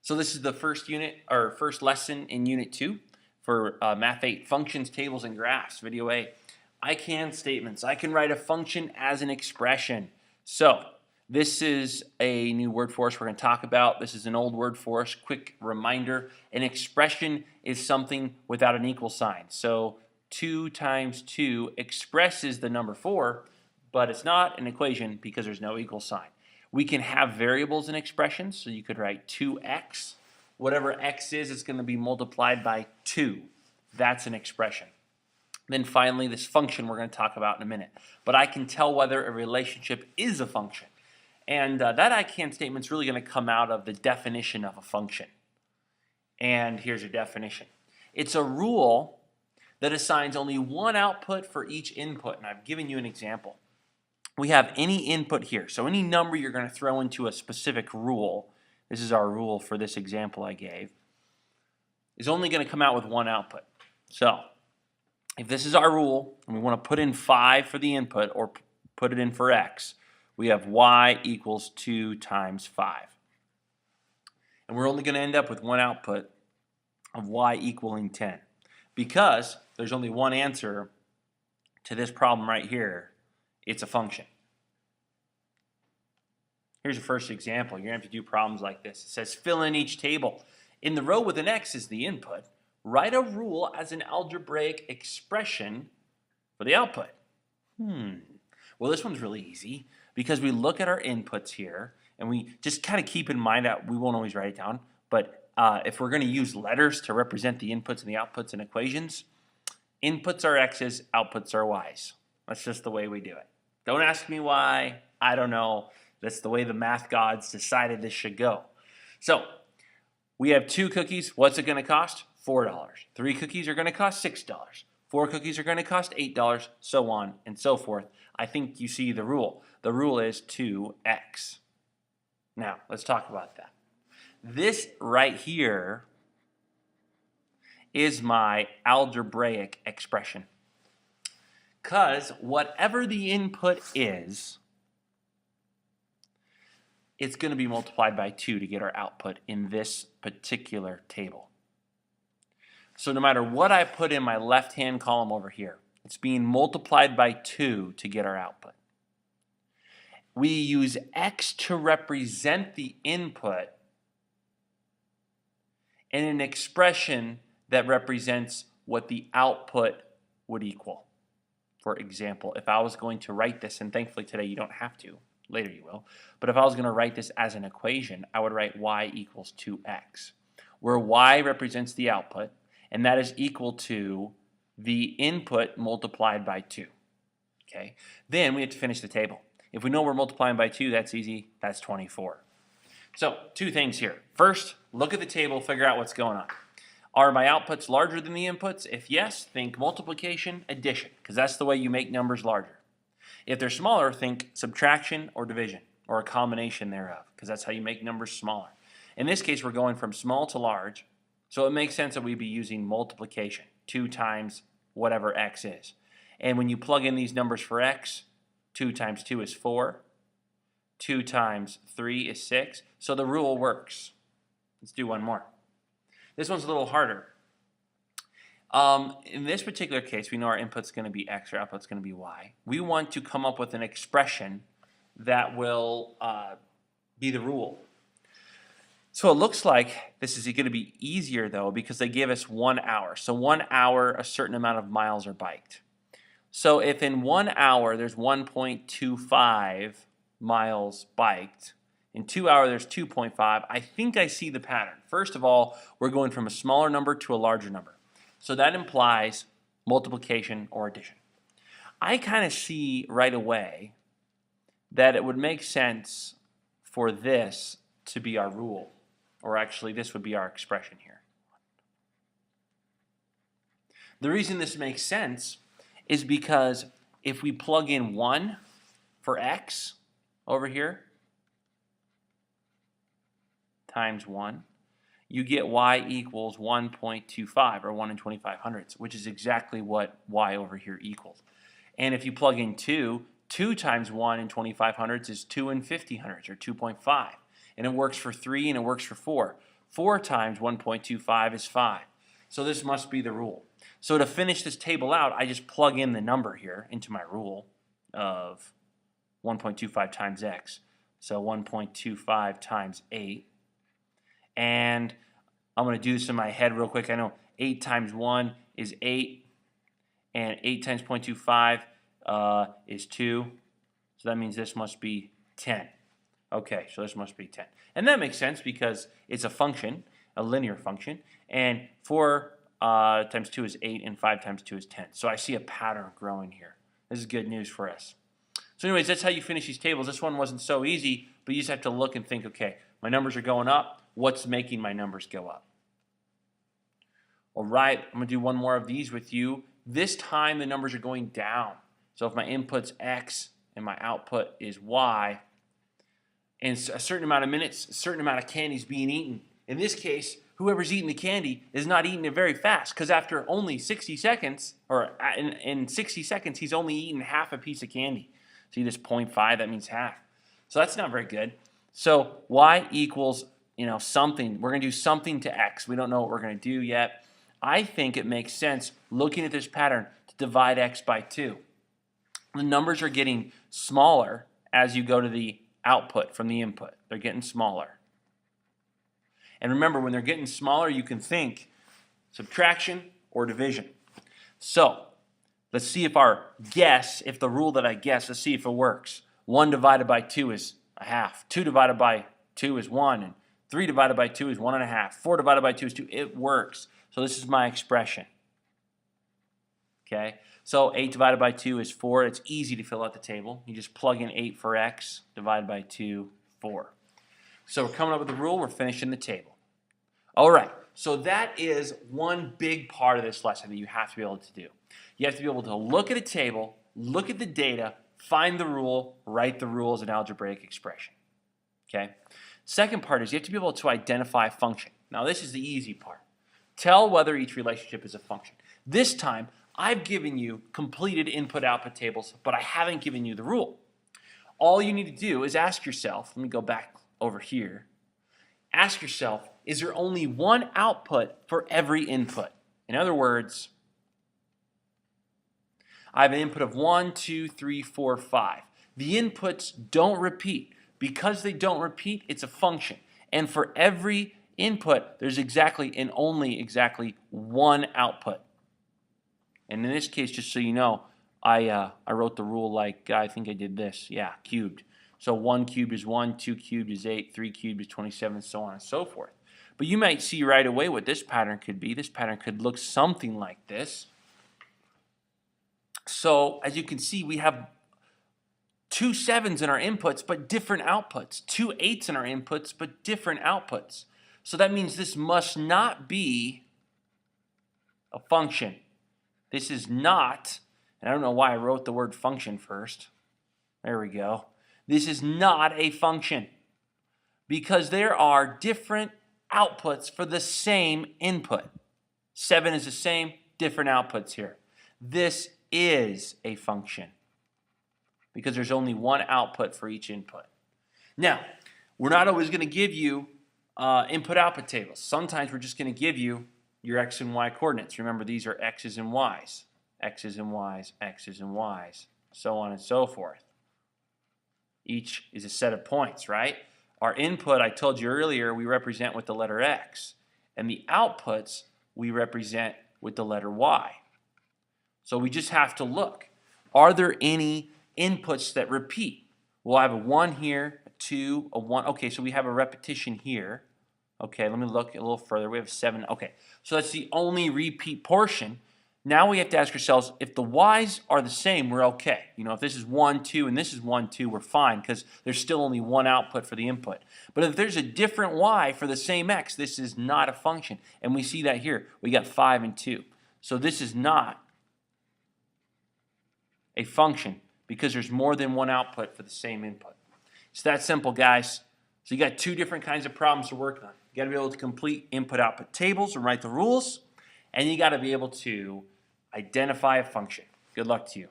So this is the first unit or first lesson in Unit 2 for Math 8, Functions, Tables, and Graphs, Video A. I can statements. I can write a function as an expression. So this is a new word for us we're going to talk about. This is an old word for us. Quick reminder, an expression is something without an equal sign. So 2 times 2 expresses the number 4, but it's not an equation because there's no equal sign. We can have variables in expressions, so you could write 2x. Whatever x is, it's going to be multiplied by 2. That's an expression. Then finally, this function we're going to talk about in a minute. But I can tell whether a relationship is a function. And that I can statement is really going to come out of the definition of a function. And here's your definition. It's a rule that assigns only one output for each input. And I've given you an example. We have any input here. So any number you're going to throw into a specific rule, this is our rule for this example I gave, is only going to come out with one output. So if this is our rule and we want to put in 5 for the input or put it in for x, we have y equals 2 times 5. And we're only going to end up with one output of y equaling 10 because there's only one answer to this problem right here. It's a function. Here's your first example. You're going to have to do problems like this. It says fill in each table. In the row with an x is the input. Write a rule as an algebraic expression for the output. Well, this one's really easy because we look at our inputs here and we just kind of keep in mind that we won't always write it down, but if we're going to use letters to represent the inputs and the outputs in equations, inputs are x's, outputs are y's. That's just the way we do it. Don't ask me why. I don't know. That's the way the math gods decided this should go. So we have 2 cookies. What's it going to cost? $4. 3 cookies are going to cost $6. 4 cookies are going to cost $8, so on and so forth. I think you see the rule. The rule is 2x. Now, let's talk about that. This right here is my algebraic expression. Because whatever the input is, it's going to be multiplied by 2 to get our output in this particular table. So no matter what I put in my left-hand column over here, it's being multiplied by 2 to get our output. We use x to represent the input in an expression that represents what the output would equal. For example, if I was going to write this, and thankfully today you don't have to, later you will, but if I was going to write this as an equation, I would write y equals 2x, where y represents the output, and that is equal to the input multiplied by 2. Okay? Then we have to finish the table. If we know we're multiplying by 2, that's easy. That's 24. So 2 things here. First, look at the table, figure out what's going on. Are my outputs larger than the inputs? If yes, think multiplication, addition, because that's the way you make numbers larger. If they're smaller, think subtraction or division, or a combination thereof, because that's how you make numbers smaller. In this case, we're going from small to large, so it makes sense that we'd be using multiplication, 2 times whatever x is. And when you plug in these numbers for x, 2 times 2 is 4, 2 times 3 is 6, so the rule works. Let's do one more. This one's a little harder. In this particular case, we know our input's going to be x, our output's going to be y. We want to come up with an expression that will be the rule. So it looks like this is going to be easier, though, because they give us 1 hour. So 1 hour, a certain amount of miles are biked. So if in 1 hour there's 1.25 miles biked, in 2 hours, there's 2.5. I think I see the pattern. First of all, we're going from a smaller number to a larger number. So that implies multiplication or addition. I kind of see right away that it would make sense for this to be our rule. Or actually, this would be our expression here. The reason this makes sense is because if we plug in 1 for x over here, times 1, you get y equals 1.25, or 1 in 2500ths, which is exactly what y over here equals. And if you plug in 2, 2 times 1 in 2500ths is 2 in 50 hundredths, or 2.5. And it works for 3 and it works for 4. 4 times 1.25 is 5. So this must be the rule. So to finish this table out, I just plug in the number here into my rule of 1.25 times x. So 1.25 times 8. And I'm going to do this in my head real quick. I know 8 times 1 is 8. And 8 times 0.25 is 2. So that means this must be 10. Okay, so this must be 10. And that makes sense because it's a function, a linear function. And 4 times 2 is 8, and 5 times 2 is 10. So I see a pattern growing here. This is good news for us. So anyways, that's how you finish these tables. This one wasn't so easy, but you just have to look and think, okay, my numbers are going up. What's making my numbers go up? All right, I'm going to do one more of these with you. This time the numbers are going down. So if my input's x and my output is y, and a certain amount of minutes, a certain amount of candy is being eaten. In this case, whoever's eating the candy is not eating it very fast because after only 60 seconds, or in 60 seconds, he's only eaten half a piece of candy. See this 0.5, that means half. So that's not very good. So y equals, something. We're going to do something to x. We don't know what we're going to do yet. I think it makes sense, looking at this pattern, to divide x by 2. The numbers are getting smaller as you go to the output from the input. They're getting smaller. And remember, when they're getting smaller, you can think subtraction or division. So let's see if if the rule that I guess, let's see if it works. 1 divided by 2 is a half. 2 divided by 2 is 1. And 3 divided by 2 is 1.5. 4 divided by 2 is 2. It works. So this is my expression. Okay? So 8 divided by 2 is 4. It's easy to fill out the table. You just plug in 8 for x, divided by 2, 4. So we're coming up with the rule. We're finishing the table. All right. So that is one big part of this lesson that you have to be able to do. You have to be able to look at a table, look at the data, find the rule, write the rule as an algebraic expression. Okay? Second part is you have to be able to identify a function. Now this is the easy part. Tell whether each relationship is a function. This time, I've given you completed input-output tables, but I haven't given you the rule. All you need to do is ask yourself, let me go back over here, ask yourself, is there only one output for every input? In other words, I have an input of 1, 2, 3, 4, 5. The inputs don't repeat. Because they don't repeat, it's a function. And for every input, there's exactly and only exactly one output. And in this case, just so you know, I wrote the rule like, I think I did this. Yeah, cubed. So 1 cubed is 1, 2 cubed is 8, 3 cubed is 27, so on and so forth. But you might see right away what this pattern could be. This pattern could look something like this. So as you can see, we have 2 7s in our inputs, but different outputs. 2 8s in our inputs, but different outputs. So that means this must not be a function. This is not, and I don't know why I wrote the word function first. There we go. This is not a function because there are different outputs for the same input. 7 is the same, different outputs here. This is a function because there's only one output for each input. Now, we're not always going to give you input-output tables. Sometimes we're just going to give you your x and y coordinates. Remember, these are x's and y's. X's and y's, x's and y's, so on and so forth. Each is a set of points, right? Our input, I told you earlier, we represent with the letter x. And the outputs, we represent with the letter y. So we just have to look. Are there any inputs that repeat? Well, I have a 1 here, a 2, a 1. Okay, so we have a repetition here. Okay, let me look a little further. We have 7. Okay, so that's the only repeat portion. Now we have to ask ourselves, if the y's are the same, we're okay. You know, if this is 1, 2, and this is 1, 2, we're fine because there's still only one output for the input. But if there's a different y for the same x, this is not a function. And we see that here. We got 5 and 2. So this is not a function because there's more than one output for the same input. It's that simple, guys. So you got 2 different kinds of problems to work on. You got to be able to complete input-output tables and write the rules, and you got to be able to identify a function. Good luck to you.